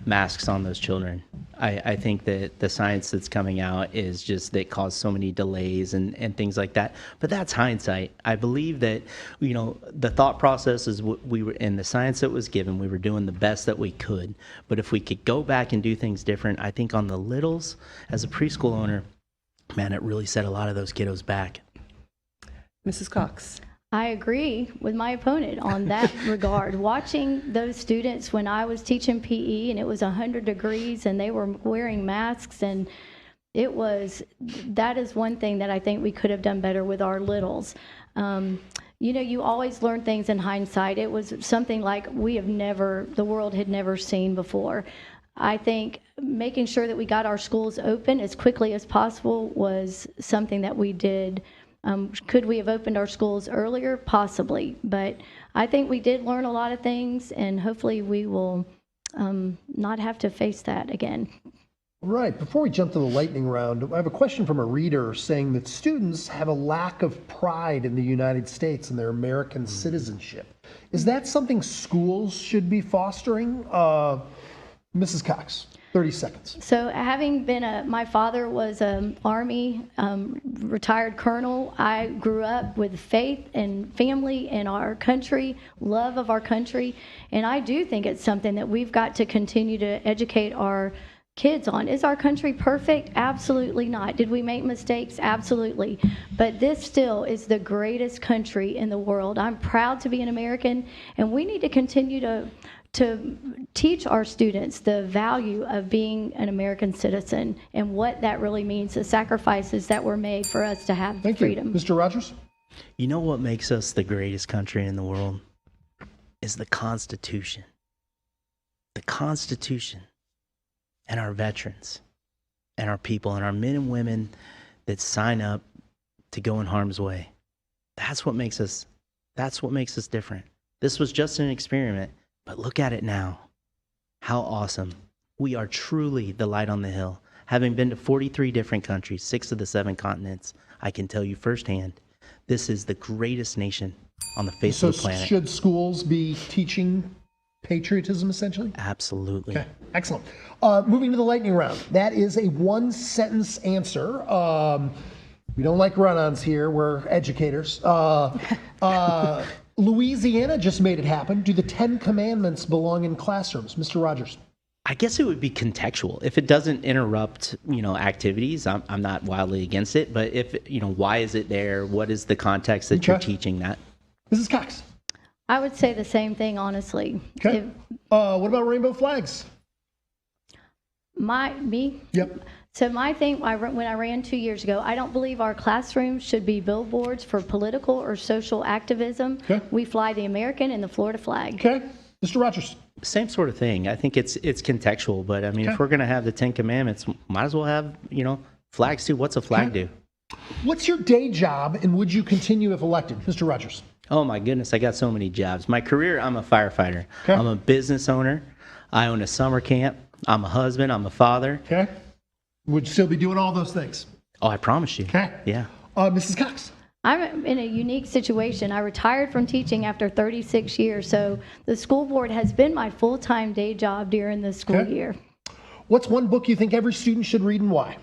masks on those children. I think that the science that's coming out is just that caused so many delays and things like that. But that's hindsight. I believe that, the thought process is what we were, in the science that was given, we were doing the best that we could. But if we could go back and do things different, I think on the littles, as a preschool owner, man, it really set a lot of those kiddos back. Mrs. Cox. I agree with my opponent on that regard. Watching those students when I was teaching PE and it was 100 degrees and they were wearing masks, and that is one thing that I think we could have done better with our littles. You always learn things in hindsight. It was something like the world had never seen before. I think making sure that we got our schools open as quickly as possible was something that we did. Could we have opened our schools earlier? Possibly. But I think we did learn a lot of things, and hopefully we will not have to face that again. Right. Before we jump to the lightning round, I have a question from a reader saying that students have a lack of pride in the United States and their American citizenship. Is that something schools should be fostering? Mrs. Cox. 30 seconds. So having been my father was an Army retired colonel. I grew up with faith and family in our country, love of our country, and I do think it's something that we've got to continue to educate our kids on. Is our country perfect? Absolutely not. Did we make mistakes? Absolutely. But this still is the greatest country in the world. I'm proud to be an American, and we need to continue to teach our students the value of being an American citizen and what that really means, the sacrifices that were made for us to have freedom. Thank you. Mr. Rogers? You know what makes us the greatest country in the world? Is the Constitution. The Constitution and our veterans and our people and our men and women that sign up to go in harm's way. That's what makes us different. This was just an experiment. But look at it now. How awesome. We are truly the light on the hill. Having been to 43 different countries, 6 of the 7 continents, I can tell you firsthand, this is the greatest nation on the face of the planet. So should schools be teaching patriotism, essentially? Absolutely. Okay, excellent. Moving to the lightning round. That is a one-sentence answer. We don't like run-ons here. We're educators. Louisiana just made it happen. Do the 10 Commandments belong in classrooms? Mr. Rogers. I guess it would be contextual. If it doesn't interrupt, activities, I'm not wildly against it. But if, why is it there? What is the context that you're teaching that? Mrs. Cox. I would say the same thing, honestly. Okay. What about rainbow flags? Me? Yep. So my thing, when I ran 2 years ago, I don't believe our classrooms should be billboards for political or social activism. Okay. We fly the American and the Florida flag. Okay. Mr. Rogers. Same sort of thing. I think it's contextual, but I mean, if we're going to have the 10 Commandments, might as well have, flags too. What's a flag do? What's your day job, and would you continue if elected? Mr. Rogers. Oh my goodness, I got so many jobs. My career, I'm a firefighter. Okay. I'm a business owner. I own a summer camp. I'm a husband. I'm a father. Okay. Would you still be doing all those things? Oh, I promise you. Okay. Yeah. Mrs. Cox. I'm in a unique situation. I retired from teaching after 36 years, so the school board has been my full-time day job during the school year. What's one book you think every student should read and why?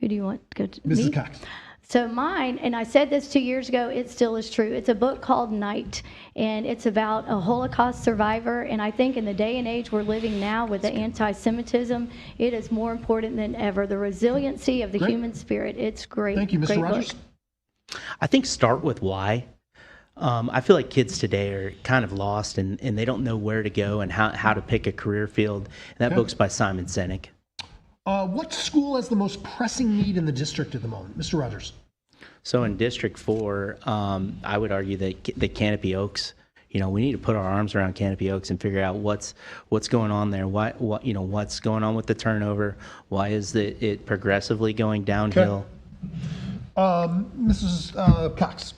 Who do you want to go to? Mrs. Me? Cox. So mine, and I said this 2 years ago, it still is true. It's a book called Night, and it's about a Holocaust survivor. And I think in the day and age we're living now with the anti-Semitism, it is more important than ever. The resiliency of the human spirit. It's great. Thank you, Mr. Great Rogers. book. I think start with why. I feel like kids today are kind of lost and they don't know where to go and how to pick a career field. And that book's by Simon Sinek. What school has the most pressing need in the district at the moment? Mr. Rogers. So in District 4, I would argue that the Canopy Oaks, we need to put our arms around Canopy Oaks and figure out what's going on there. What's going on with the turnover? Why is it progressively going downhill? Mrs. Cox.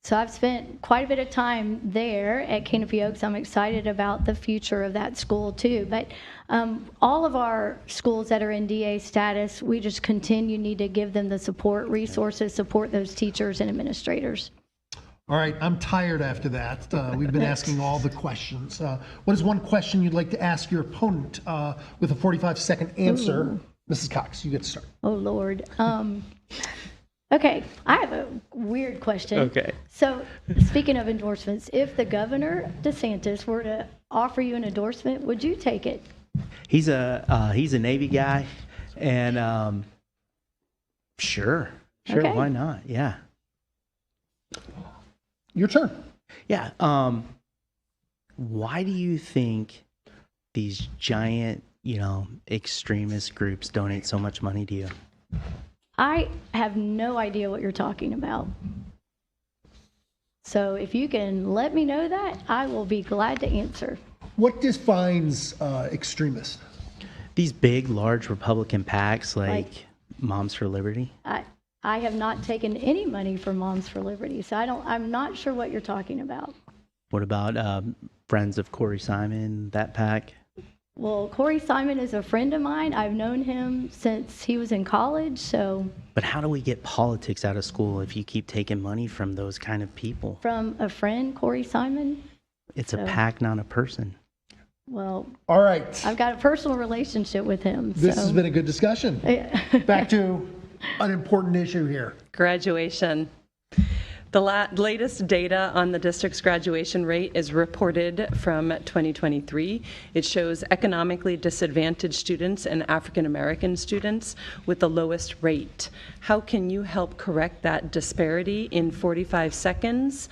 So I've spent quite a bit of time there at Canopy Oaks. I'm excited about the future of that school too. But all of our schools that are in DA status, we just need to give them the support, resources, support those teachers and administrators. All right, I'm tired after that. We've been asking all the questions. What is one question you'd like to ask your opponent with a 45-second answer? Ooh. Mrs. Cox, you get to start. Oh, Lord. Okay, I have a weird question. Okay. So, speaking of endorsements, if the Governor DeSantis were to offer you an endorsement, would you take it? He's a Navy guy, and sure, okay. Why not? Yeah. Your turn. Yeah. Why do you think these giant, extremist groups donate so much money to you? I have no idea what you're talking about. So if you can let me know that, I will be glad to answer. What defines extremist? These big, large Republican PACs like Moms for Liberty. I have not taken any money from Moms for Liberty, so I'm not sure what you're talking about. What about Friends of Corey Simon, that PAC? Well, Corey Simon is a friend of mine. I've known him since he was in college, so. But how do we get politics out of school if you keep taking money from those kind of people? From a friend, Corey Simon. It's a PAC, not a person. Well, all right. I've got a personal relationship with him. This has been a good discussion. Back to an important issue here. Graduation. The latest data on the district's graduation rate is reported from 2023. It shows economically disadvantaged students and African American students with the lowest rate. How can you help correct that disparity in 45 seconds?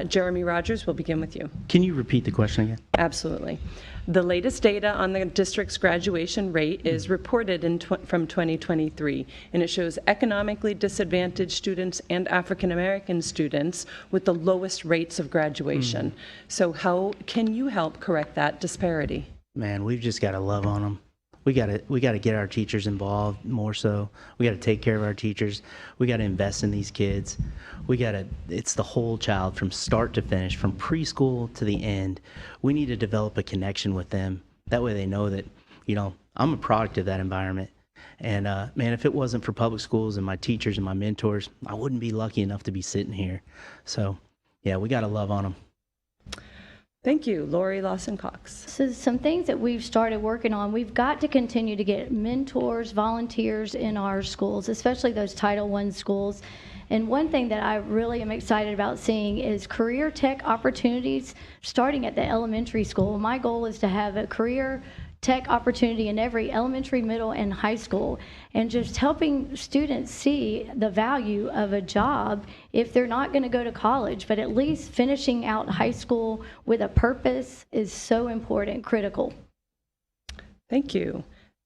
Jeremy Rogers, we'll begin with you. Can you repeat the question again? Absolutely. The latest data on the district's graduation rate is reported from 2023, and it shows economically disadvantaged students and African American students with the lowest rates of graduation. So how can you help correct that disparity? Man, we've just got to love on them. We got to get our teachers involved more so. We got to take care of our teachers. We got to invest in these kids. It's the whole child from start to finish, from preschool to the end. We need to develop a connection with them. That way they know that, I'm a product of that environment. And man, if it wasn't for public schools and my teachers and my mentors, I wouldn't be lucky enough to be sitting here. So yeah, we got to love on them. Thank you. Lori Lawson-Cox. So some things that we've started working on, we've got to continue to get mentors, volunteers in our schools, especially those Title I schools. And one thing that I really am excited about seeing is career tech opportunities starting at the elementary school. My goal is to have a career tech opportunity in every elementary, middle, and high school, and just helping students see the value of a job if they're not going to go to college, but at least finishing out high school with a purpose is so important, critical. Thank you.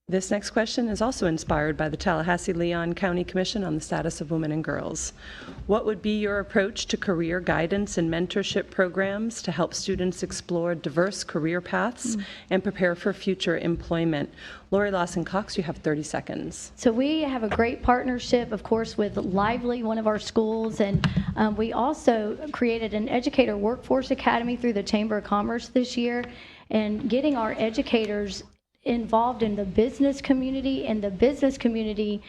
This next question is also inspired by the Tallahassee-Leon County Commission on the Status of Women and Girls. What would be your approach to career guidance and mentorship programs to help students explore diverse career paths and prepare for future employment? Lori Lawson-Cox, you have 30 seconds. So we have a great partnership, of course, with Lively, one of our schools, and we also created an Educator Workforce Academy through the Chamber of Commerce this year, and getting our educators involved in the business community, and the business community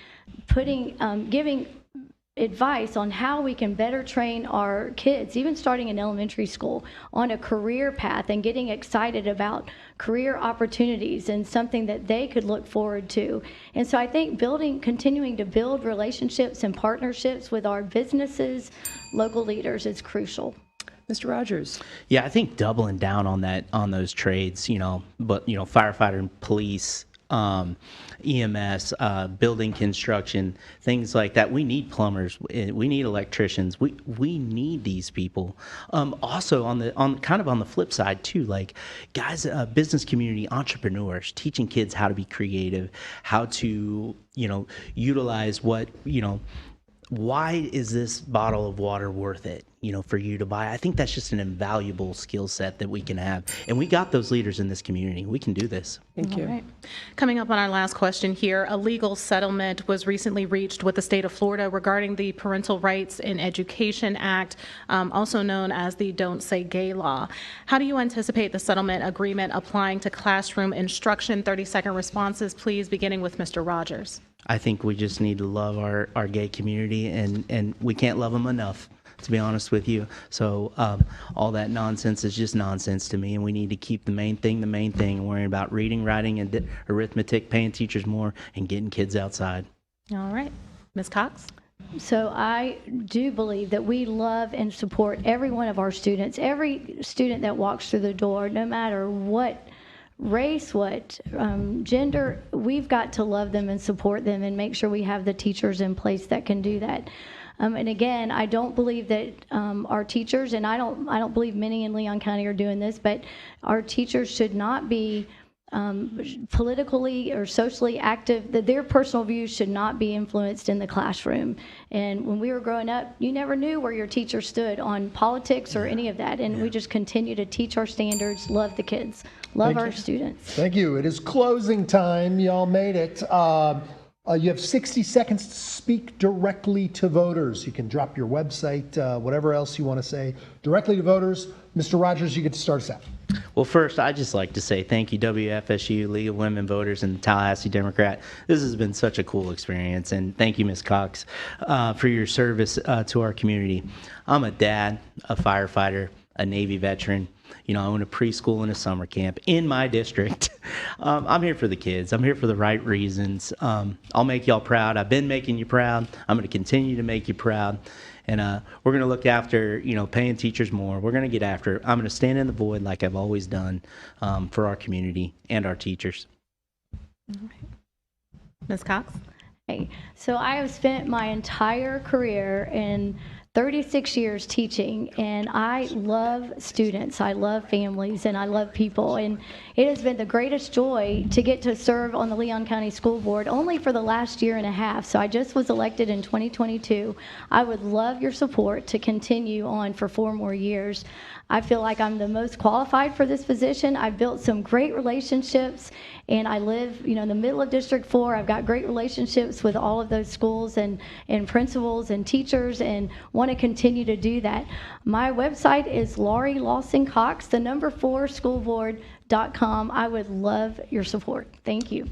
giving advice on how we can better train our kids, even starting in elementary school, on a career path and getting excited about career opportunities and something that they could look forward to. And so I think continuing to build relationships and partnerships with our businesses, local leaders is crucial. Mr. Rogers. Yeah, I think doubling down on those trades, firefighter and police, EMS, building construction, things like that. We need plumbers. We need electricians. We need these people. Also on the flip side too, like guys, business community entrepreneurs, teaching kids how to be creative, how to utilize what. Why is this bottle of water worth it? for you to buy. I think that's just an invaluable skill set that we can have. And we got those leaders in this community. We can do this. Thank you. All right. Coming up on our last question here, a legal settlement was recently reached with the state of Florida regarding the Parental Rights in Education Act, also known as the Don't Say Gay law. How do you anticipate the settlement agreement applying to classroom instruction? 30-second responses, please, beginning with Mr. Rogers. I think we just need to love our gay community, and we can't love them enough, to be honest with you. So all that nonsense is just nonsense to me, and we need to keep the main thing, and worrying about reading, writing, and arithmetic, paying teachers more, and getting kids outside. All right. Ms. Cox? So I do believe that we love and support every one of our students, every student that walks through the door, no matter what race, what gender. We've got to love them and support them and make sure we have the teachers in place that can do that. And again, I don't believe that our teachers, and I don't believe many in Leon County are doing this, but our teachers should not be politically or socially active, that their personal views should not be influenced in the classroom. And when we were growing up, you never knew where your teacher stood on politics or any of that. And we just continue to teach our standards, love the kids, love our students. Thank you. It is closing time. Y'all made it. You have 60 seconds to speak directly to voters. You can drop your website, whatever else you want to say directly to voters. Mr. Rogers, you get to start us out. Well, first, I'd just like to say thank you, WFSU, League of Women Voters, and the Tallahassee Democrat. This has been such a cool experience, and thank you, Ms. Cox, for your service to our community. I'm a dad, a firefighter, a Navy veteran. I own a preschool and a summer camp in my district. I'm here for the kids. I'm here for the right reasons. I'll make y'all proud. I've been making you proud. I'm going to continue to make you proud. And we're going to look after, paying teachers more. We're going to get after it. I'm going to stand in the void like I've always done for our community and our teachers. Ms. Cox? Okay. So I have spent my entire career in 36 years teaching, and I love students, I love families, and I love people. And it has been the greatest joy to get to serve on the Leon County School Board only for the last year and a half. So I just was elected in 2022. I would love your support to continue on for 4 more years. I feel like I'm the most qualified for this position. I've built some great relationships, and I live, in the middle of District 4. I've got great relationships with all of those schools and principals and teachers, and want to continue to do that. My website is Laurie Lawson Cox, the number 4 schoolboard.com. I would love your support. Thank you.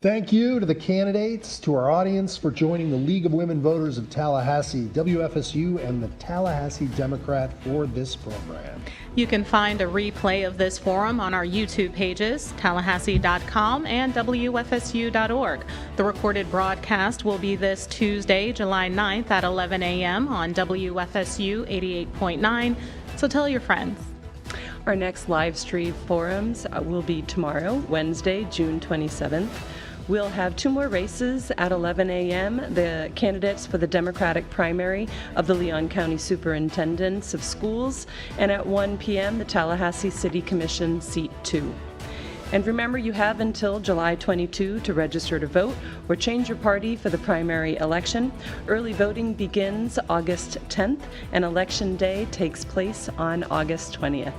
Thank you to the candidates, to our audience for joining the League of Women Voters of Tallahassee, WFSU, and the Tallahassee Democrat for this program. You can find a replay of this forum on our YouTube pages, tallahassee.com and WFSU.org. The recorded broadcast will be this Tuesday, July 9th at 11 a.m. on WFSU 88.9, so tell your friends. Our next live stream forums will be tomorrow, Wednesday, June 27th. We'll have 2 more races at 11 a.m., the candidates for the Democratic primary of the Leon County Superintendents of Schools, and at 1 p.m., the Tallahassee City Commission seat 2. And remember, you have until July 22 to register to vote or change your party for the primary election. Early voting begins August 10th, and Election Day takes place on August 20th.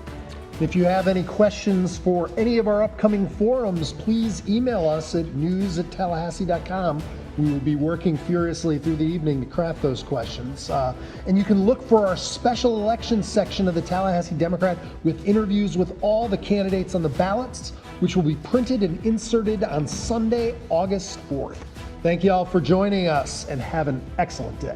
If you have any questions for any of our upcoming forums, please email us at news@tallahassee.com. We will be working furiously through the evening to craft those questions. And you can look for our special elections section of the Tallahassee Democrat with interviews with all the candidates on the ballots, which will be printed and inserted on Sunday, August 4th. Thank you all for joining us, and have an excellent day.